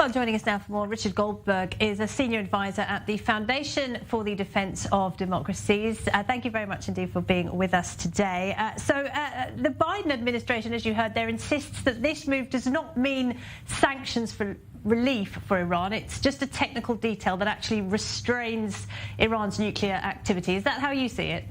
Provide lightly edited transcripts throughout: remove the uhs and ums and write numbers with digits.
Well, joining us now for more, Richard Goldberg is a senior advisor at the Foundation for the Defence of Democracies. Thank you very much indeed for being with us today. The Biden administration, as you heard there, insists that this move does not mean sanctions for relief for Iran. It's just a technical detail that actually restrains Iran's nuclear activity. Is that how you see it?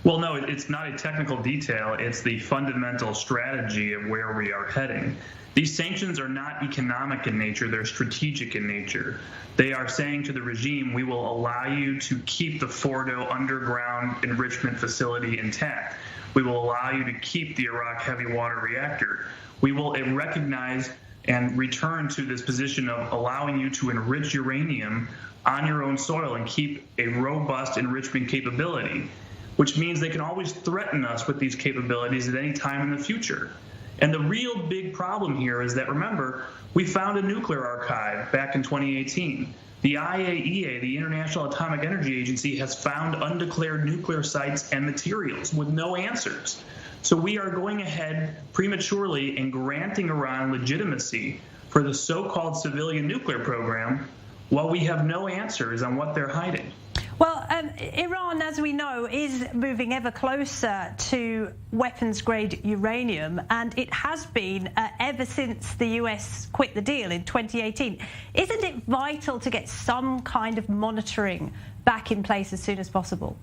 Well, no, it's not a technical detail. It's the fundamental strategy of where we are heading. These sanctions are not economic in nature, they're strategic in nature. They are saying to the regime, we will allow you to keep the Fordo underground enrichment facility intact. We will allow you to keep the Iraq heavy water reactor. We will recognize and return to this position of allowing you to enrich uranium on your own soil and keep a robust enrichment capability, which means they can always threaten us with these capabilities at any time in the future. And the real big problem here is that, remember, we found a nuclear archive back in 2018. The IAEA, the International Atomic Energy Agency, has found undeclared nuclear sites and materials with no answers. So we are going ahead prematurely and granting Iran legitimacy for the so-called civilian nuclear program while we have no answers on what they're hiding. Well, Iran, as we know, is moving ever closer to weapons-grade uranium, and it has been ever since the US quit the deal in 2018. Isn't it vital to get some kind of monitoring back in place as soon as possible?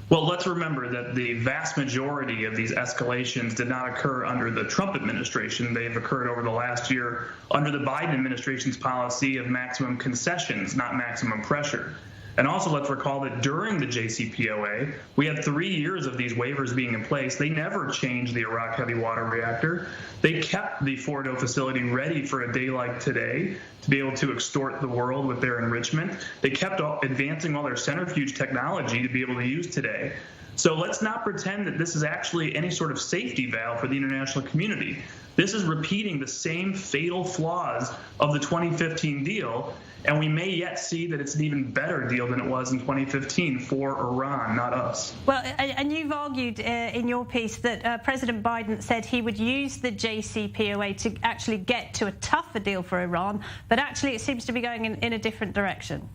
Well, let's remember that the vast majority of these escalations did not occur under the Trump administration. They've occurred over the last year under the Biden administration's policy of maximum concessions, not maximum pressure. And also, let's recall that during the JCPOA, we had 3 years of these waivers being in place. They never changed the Iraq heavy water reactor. They kept the Fordo facility ready for a day like today to be able to extort the world with their enrichment. They kept advancing all their centrifuge technology to be able to use today. So let's not pretend that this is actually any sort of safety valve for the international community. This is repeating the same fatal flaws of the 2015 deal, and we may yet see that it's an even better deal than it was in 2015 for Iran, not us. Well, and you've argued in your piece that President Biden said he would use the JCPOA to actually get to a tougher deal for Iran, but actually it seems to be going in a different direction.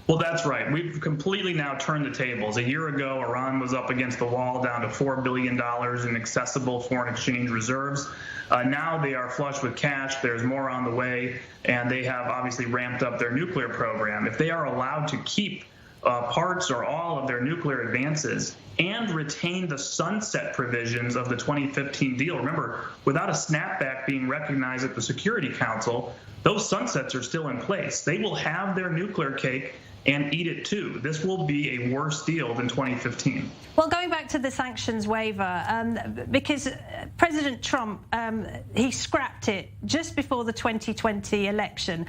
Well, that's right. We've completely now turned the tables. A year ago, Iran was up against the wall, down to $4 billion in accessible foreign exchange reserves. Now they are flush with cash. There's more on the way, and they have obviously ramped up their nuclear program. If they are allowed to keep parts or all of their nuclear advances and retain the sunset provisions of the 2015 deal, remember, without a snapback being recognized at the Security Council, those sunsets are still in place. They will have their nuclear cake and eat it too. This will be a worse deal than 2015. Well, going back to the sanctions waiver, because President Trump, he scrapped it just before the 2020 election.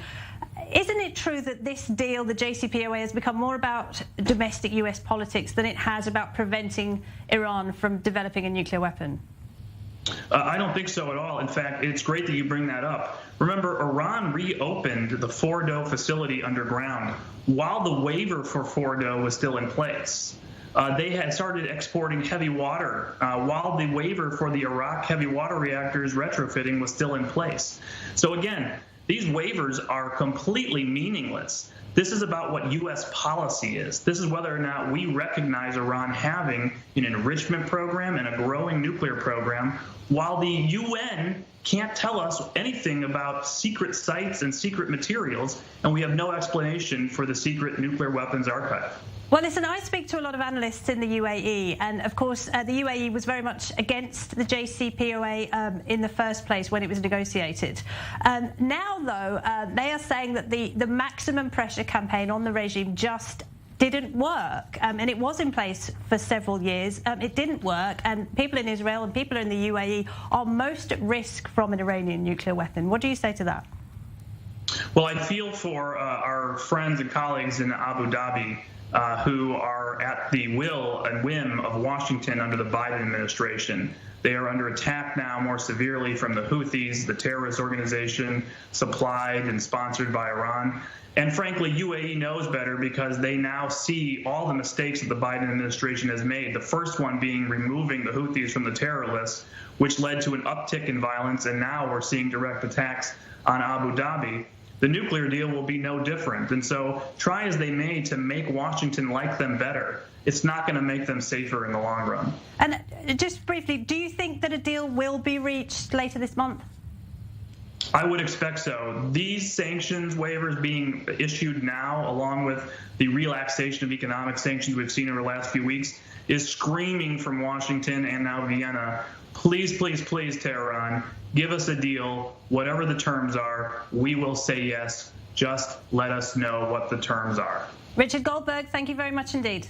Isn't it true that this deal, the JCPOA, has become more about domestic US politics than it has about preventing Iran from developing a nuclear weapon? I don't think so at all. In fact, it's great that you bring that up. Remember, Iran reopened the Fordo facility underground while the waiver for Fordo was still in place. They had started exporting heavy water while the waiver for the Iraq heavy water reactors retrofitting was still in place. So again, these waivers are completely meaningless. This is about what U.S. policy is. This is whether or not we recognize Iran having an enrichment program and a growing nuclear program, while the UN can't tell us anything about secret sites and secret materials, and we have no explanation for the secret nuclear weapons archive. Well, listen, I speak to a lot of analysts in the UAE, and of course, the UAE was very much against the JCPOA in the first place when it was negotiated. Now, though, they are saying that the maximum pressure campaign on the regime just didn't work, and it was in place for several years. It didn't work, and people in Israel and people in the UAE are most at risk from an Iranian nuclear weapon. What do you say to that? Well, I feel for our friends and colleagues in Abu Dhabi who are at the will and whim of Washington under the Biden administration. They are under attack now more severely from the Houthis, the terrorist organization supplied and sponsored by Iran. And frankly, UAE knows better because they now see all the mistakes that the Biden administration has made. The first one being removing the Houthis from the terror list, which led to an uptick in violence, and now we're seeing direct attacks on Abu Dhabi. The nuclear deal will be no different. And so try as they may to make Washington like them better, it's not going to make them safer in the long run. And just briefly, do you think that a deal will be reached later this month? I would expect so. These sanctions waivers being issued now, along with the relaxation of economic sanctions we've seen over the last few weeks, is screaming from Washington and now Vienna, please, please, please, Tehran, give us a deal. Whatever the terms are, we will say yes. Just let us know what the terms are. Richard Goldberg, thank you very much indeed.